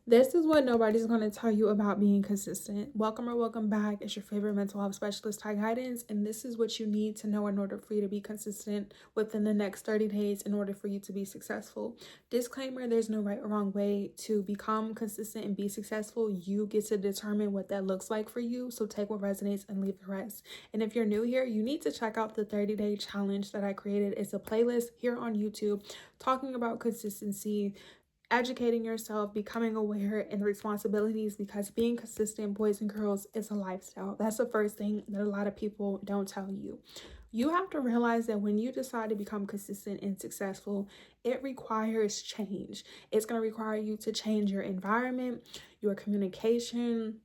This is what nobody's going to tell you about being consistent. Welcome or welcome back. It's your favorite mental health specialist, Ty Guidance, and this is what you need to know in order for you to be consistent within the next 30 days in order for you to be successful. Disclaimer, there's no right or wrong way to become consistent and be successful. You get to determine what that looks like for you, so take what resonates and leave the rest. And if you're new here, you need to check out the 30-day challenge that I created. It's a playlist here on YouTube talking about consistency, educating yourself, becoming aware, and the responsibilities, because being consistent, boys and girls, is a lifestyle. That's the first thing that a lot of people don't tell you. You have to realize that when you decide to become consistent and successful, it requires change. It's going to require you to change your environment, your communication,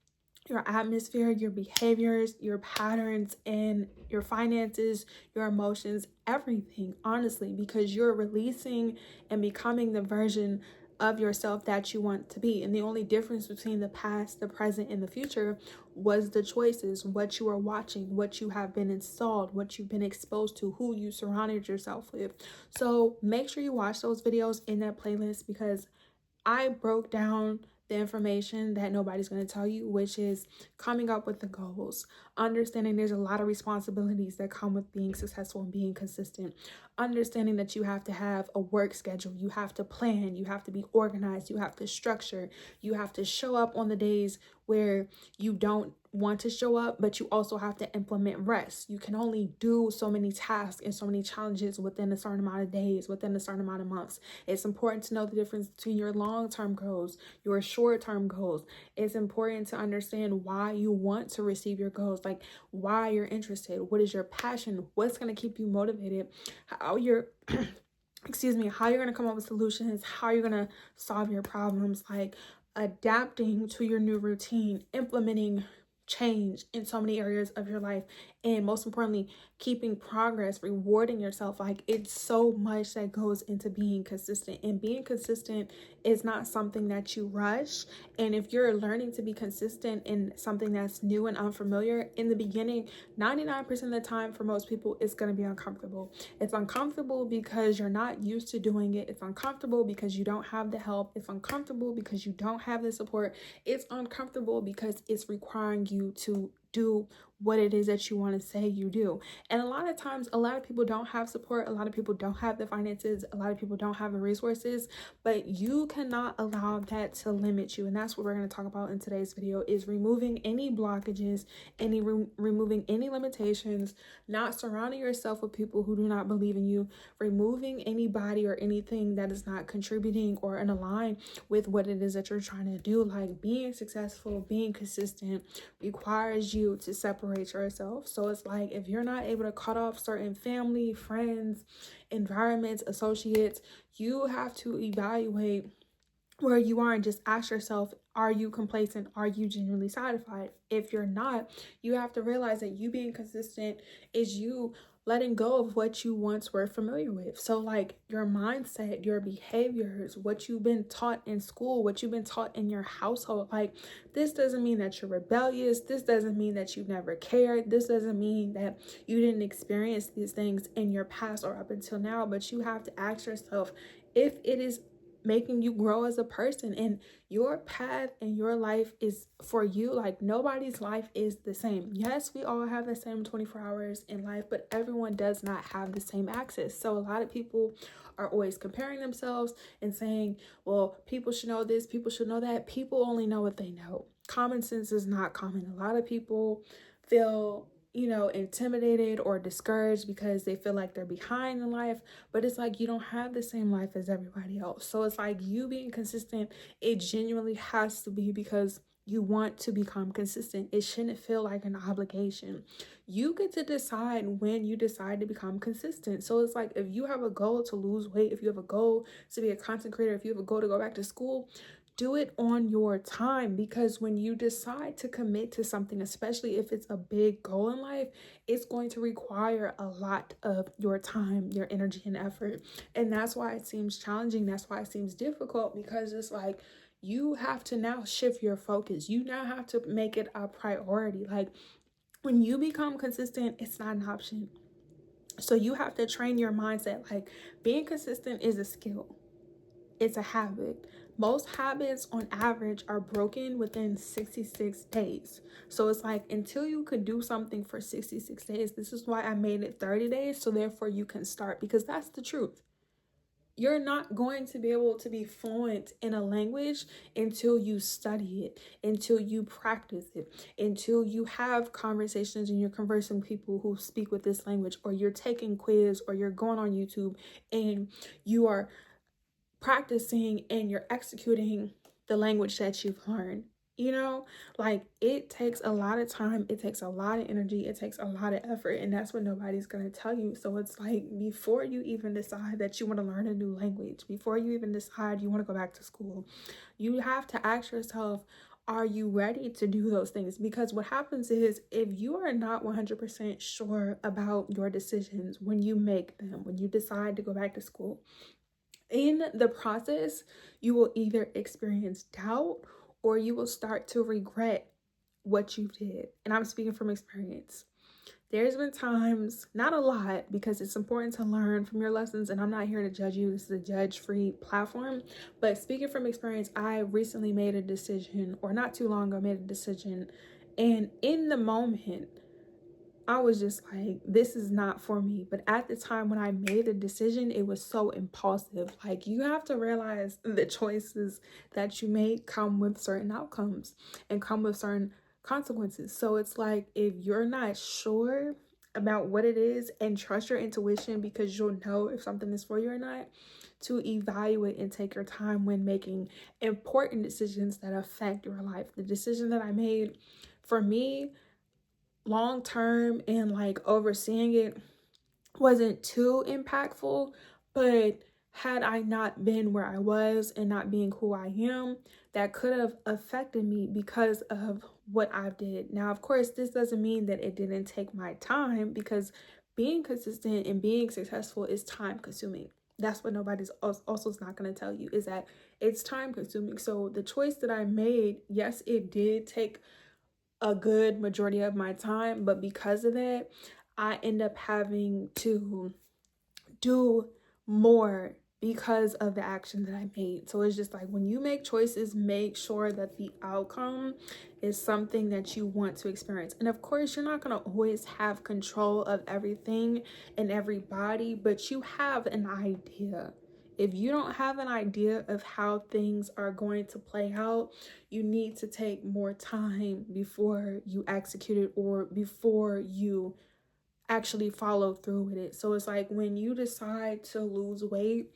your atmosphere, your behaviors, your patterns, and your finances, your emotions, everything, honestly, because you're releasing and becoming the version of yourself that you want to be. And the only difference between the past, the present, and the future was the choices, what you are watching, what you have been installed, what you've been exposed to, who you surrounded yourself with. So make sure you watch those videos in that playlist, because I broke down the information that nobody's going to tell you, which is coming up with the goals, understanding there's a lot of responsibilities that come with being successful and being consistent, understanding that you have to have a work schedule, you have to plan, you have to be organized, you have to structure, you have to show up on the days where you don't want to show up, but you also have to implement rest. You can only do so many tasks and so many challenges within a certain amount of days, within a certain amount of months. It's important to know the difference between your long-term goals, your short-term goals. It's important to understand why you want to receive your goals, like why you're interested, what is your passion, what's going to keep you motivated, how you're how you're going to come up with solutions, how you're going to solve your problems, like adapting to your new routine, implementing change in so many areas of your life, and most importantly, keeping progress, rewarding yourself. Like, it's so much that goes into being consistent, and being consistent is not something that you rush. And if you're learning to be consistent in something that's new and unfamiliar in the beginning, 99% of the time for most people, it's going to be uncomfortable. It's uncomfortable because you're not used to doing it. It's uncomfortable because you don't have the help. It's uncomfortable because you don't have the support. It's uncomfortable because it's requiring you to do what it is that you want to say you do. And a lot of times, a lot of people don't have support. A lot of people don't have the finances. A lot of people don't have the resources, but you cannot allow that to limit you. And that's what we're going to talk about in today's video, is removing any blockages, removing any limitations, not surrounding yourself with people who do not believe in you, removing anybody or anything that is not contributing or in line with what it is that you're trying to do. Like, being successful, being consistent requires you to separate yourself. So it's like, if you're not able to cut off certain family, friends, environments, associates, you have to evaluate where you are and just ask yourself, are you complacent? Are you genuinely satisfied? If you're not, you have to realize that you being consistent is you letting go of what you once were familiar with. So like your mindset, your behaviors, what you've been taught in school, what you've been taught in your household. Like, this doesn't mean that you're rebellious. This doesn't mean that you've never cared. This doesn't mean that you didn't experience these things in your past or up until now, but you have to ask yourself if it is making you grow as a person, and your path and your life is for you. Like, nobody's life is the same. Yes, we all have the same 24 hours in life, but everyone does not have the same access. So a lot of people are always comparing themselves and saying, well, people should know this, people should know that. People only know what they know. Common sense is not common. A lot of people feel intimidated or discouraged because they feel like they're behind in life, but it's like, you don't have the same life as everybody else. So it's like, you being consistent, it genuinely has to be because you want to become consistent. It shouldn't feel like an obligation. You get to decide when you decide to become consistent. So it's like, if you have a goal to lose weight, if you have a goal to be a content creator, if you have a goal to go back to school, do it on your time, because when you decide to commit to something, especially if it's a big goal in life, it's going to require a lot of your time, your energy, and effort. And that's why it seems challenging. That's why it seems difficult, because it's like, you have to now shift your focus. You now have to make it a priority. Like, when you become consistent, it's not an option. So you have to train your mindset. Like, being consistent is a skill. It's a habit. Most habits on average are broken within 66 days. So it's like until you could do something for 66 days, this is why I made it 30 days. So therefore you can start, because that's the truth. You're not going to be able to be fluent in a language until you study it, until you practice it, until you have conversations and you're conversing with people who speak with this language, or you're taking quiz, or you're going on YouTube and you are practicing and you're executing the language that you've learned. You know, like it takes a lot of time, it takes a lot of energy, it takes a lot of effort, and that's what nobody's going to tell you. So it's like before you even decide that you want to learn a new language, before you even decide you want to go back to school, you have to ask yourself, are you ready to do those things? Because what happens is if you are not 100% sure about your decisions when you make them, when you decide to go back to school, in the process, you will either experience doubt or you will start to regret what you did. And I'm speaking from experience. There's been times, not a lot, because it's important to learn from your lessons, and I'm not here to judge you. This is a judge-free platform. But speaking from experience, I recently made a decision, or not too long ago, made a decision. And in the moment, I was just like, this is not for me. But at the time when I made the decision, it was so impulsive. Like, you have to realize the choices that you make come with certain outcomes and come with certain consequences. So it's like, if you're not sure about what it is, and trust your intuition, because you'll know if something is for you or not, to evaluate and take your time when making important decisions that affect your life. The decision that I made, for me, long term and like overseeing it, wasn't too impactful, but had I not been where I was and not being who I am, that could have affected me because of what I did. Now, of course, this doesn't mean that it didn't take my time, because being consistent and being successful is time consuming. That's what nobody's also is not going to tell you, is that it's time consuming. So the choice that I made, yes, it did take a good majority of my time, but because of that, I end up having to do more because of the action that I made. So it's just like, when you make choices, make sure that the outcome is something that you want to experience. And of course, you're not going to always have control of everything and everybody, but you have an idea. If you don't have an idea of how things are going to play out, you need to take more time before you execute it, or before you actually follow through with it. So it's like, when you decide to lose weight,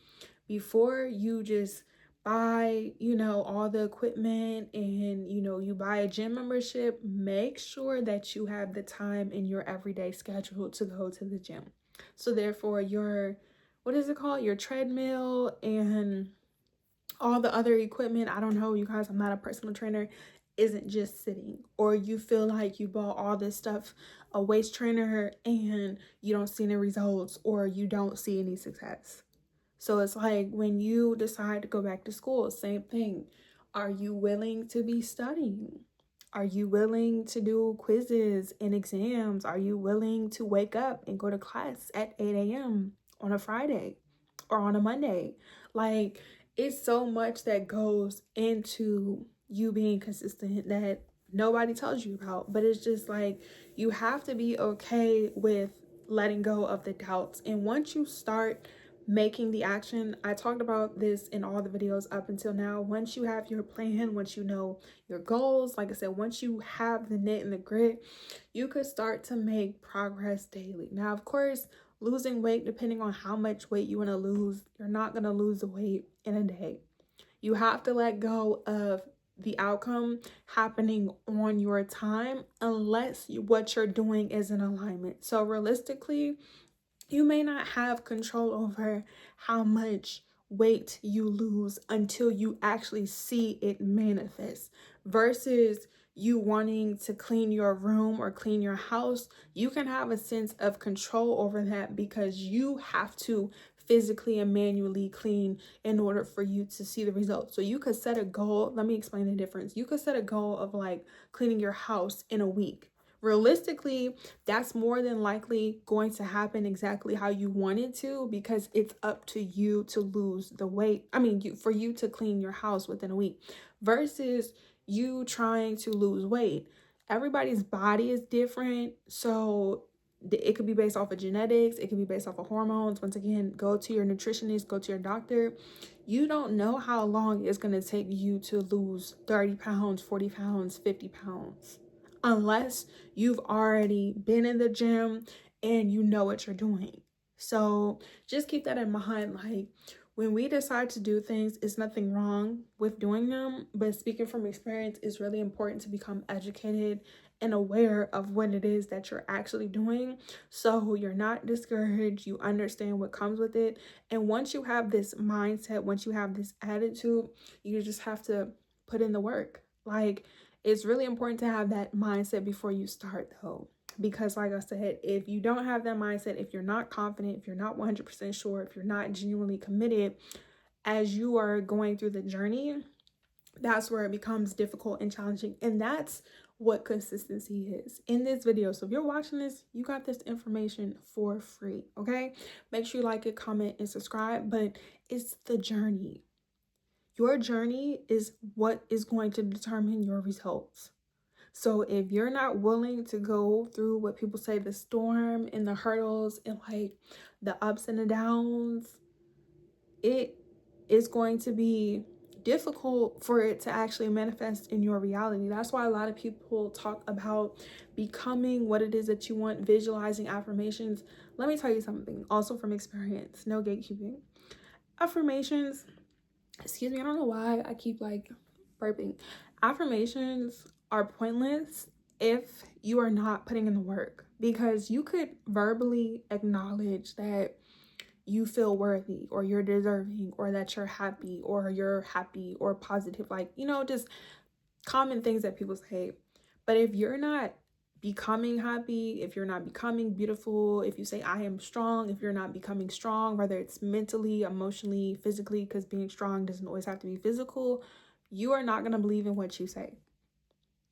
before you just buy, all the equipment, and, you buy a gym membership, make sure that you have the time in your everyday schedule to go to the gym. So therefore, your, what is it called? Your treadmill and all the other equipment, I don't know, you guys, I'm not a personal trainer, isn't just sitting. Or you feel like you bought all this stuff, a waist trainer, and you don't see any results, or you don't see any success. So it's like, when you decide to go back to school, same thing. Are you willing to be studying? Are you willing to do quizzes and exams? Are you willing to wake up and go to class at 8 a.m. on a Friday or on a Monday? Like, it's so much that goes into you being consistent that nobody tells you about. But it's just like, you have to be okay with letting go of the doubts. And once you start making the action, I talked about this in all the videos up until now, once you have your plan, once you know your goals, like I said, once you have the knit and the grit, you could start to make progress daily. Now, of course, losing weight, depending on how much weight you want to lose, you're not going to lose the weight in a day. You have to let go of the outcome happening on your time, unless what you're doing is in alignment. So realistically, you may not have control over how much weight you lose until you actually see it manifest, versus you wanting to clean your room or clean your house. You can have a sense of control over that, because you have to physically and manually clean in order for you to see the results. So you could set a goal. Let me explain the difference. You could set a goal of like cleaning your house in a week, realistically, that's more than likely going to happen exactly how you want it to, because it's up to you to lose the weight. I mean, for you to clean your house within a week versus you trying to lose weight. Everybody's body is different. So it could be based off of genetics. It could be based off of hormones. Once again, go to your nutritionist, go to your doctor. You don't know how long it's going to take you to lose 30 pounds, 40 pounds, 50 pounds, unless you've already been in the gym and you know what you're doing. So just keep that in mind. Like, when we decide to do things, it's nothing wrong with doing them. But speaking from experience, it's really important to become educated and aware of what it is that you're actually doing, so you're not discouraged. You understand what comes with it. And once you have this mindset, once you have this attitude, you just have to put in the work. Like, it's really important to have that mindset before you start, though, because like I said, if you don't have that mindset, if you're not confident, if you're not 100% sure, if you're not genuinely committed as you are going through the journey, that's where it becomes difficult and challenging. And that's what consistency is in this video. So if you're watching this, you got this information for free, okay? Make sure you like it, comment, and subscribe. But it's the journey. Your journey is what is going to determine your results. So if you're not willing to go through what people say, the storm and the hurdles and like the ups and the downs, it is going to be difficult for it to actually manifest in your reality. That's why a lot of people talk about becoming what it is that you want, visualizing affirmations. Let me tell you something, also from experience, no gatekeeping. Affirmations, excuse me, I don't know why I keep like burping. Affirmations are pointless if you are not putting in the work, because you could verbally acknowledge that you feel worthy or you're deserving or that you're happy or positive, like, just common things that people say. But if you're not becoming happy, if you're not becoming beautiful, if you say I am strong, if you're not becoming strong, whether it's mentally, emotionally, physically, because being strong doesn't always have to be physical, you are not going to believe in what you say.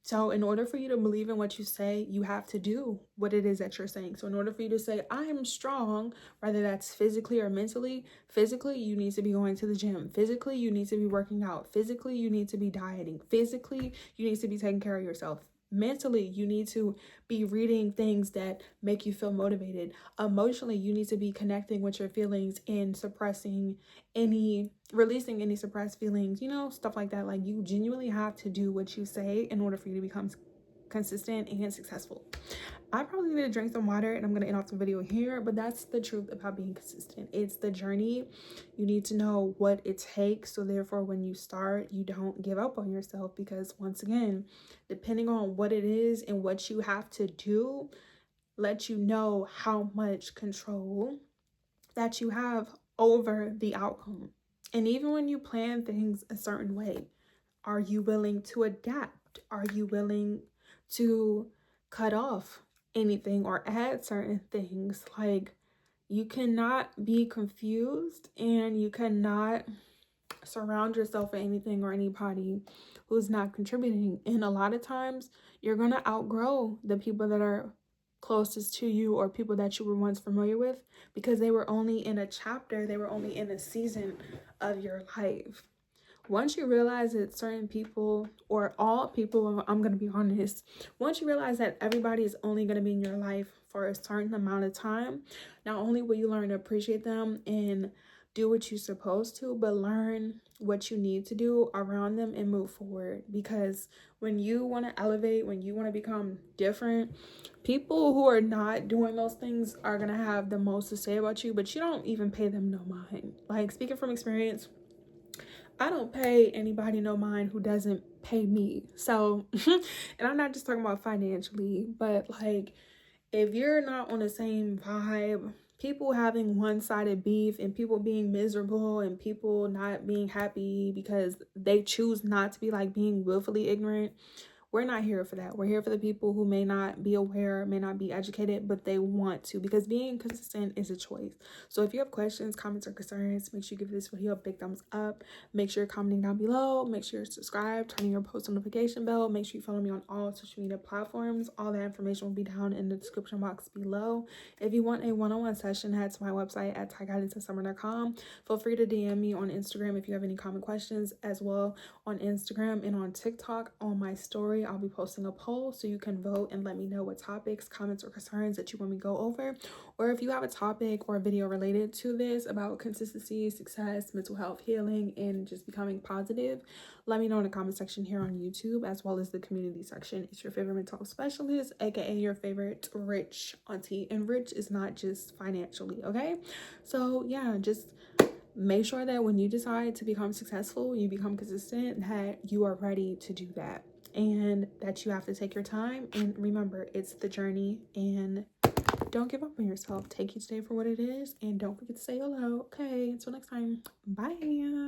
So in order for you to believe in what you say, you have to do what it is that you're saying. So in order for you to say, I am strong, whether that's physically or mentally, physically, you need to be going to the gym. Physically, you need to be working out. Physically, you need to be dieting. Physically, you need to be taking care of yourself. Mentally, you need to be reading things that make you feel motivated. Emotionally, you need to be connecting with your feelings and releasing any suppressed feelings, stuff like that. Like, you genuinely have to do what you say in order for you to become consistent and successful. I probably need to drink some water and I'm going to end off the video here, but that's the truth about being consistent. It's the journey. You need to know what it takes, so therefore when you start, you don't give up on yourself, because once again, depending on what it is and what you have to do, let you know how much control that you have over the outcome. And even when you plan things a certain way, are you willing to adapt? Are you willing to cut off anything or add certain things? Like, you cannot be confused and you cannot surround yourself with anything or anybody who's not contributing. And a lot of times you're going to outgrow the people that are closest to you or people that you were once familiar with, because they were only in a chapter, they were only in a season of your life. Once you realize that certain people, or all people, I'm going to be honest, once you realize that everybody is only going to be in your life for a certain amount of time, not only will you learn to appreciate them and do what you're supposed to, but learn what you need to do around them and move forward. Because when you want to elevate, when you want to become different, people who are not doing those things are going to have the most to say about you, but you don't even pay them no mind. Like, speaking from experience, I don't pay anybody no mind who doesn't pay me. So, and I'm not just talking about financially, but like, if you're not on the same vibe, people having one-sided beef and people being miserable and people not being happy because they choose not to be, like, being willfully ignorant, we're not here for that. We're here for the people who may not be aware, may not be educated, but they want to, because being consistent is a choice. So if you have questions, comments, or concerns, make sure you give this video a big thumbs up. Make sure you're commenting down below. Make sure you're subscribed, turning your post notification bell. Make sure you follow me on all social media platforms. All that information will be down in the description box below. If you want a one-on-one session, head to my website at tyguidancesummer.com. Feel free to DM me on Instagram if you have any common questions, as well on Instagram and on TikTok. On my story, I'll be posting a poll so you can vote and let me know what topics, comments, or concerns that you want me to go over. Or if you have a topic or a video related to this about consistency, success, mental health, healing, and just becoming positive, let me know in the comment section here on YouTube, as well as the community section. It's your favorite mental health specialist, aka your favorite rich auntie. And rich is not just financially, okay? So yeah, just make sure that when you decide to become successful, you become consistent, that you are ready to do that, and that you have to take your time. And remember, it's the journey, and don't give up on yourself. Take each day for what it is, and don't forget to say hello. Okay, until next time, bye.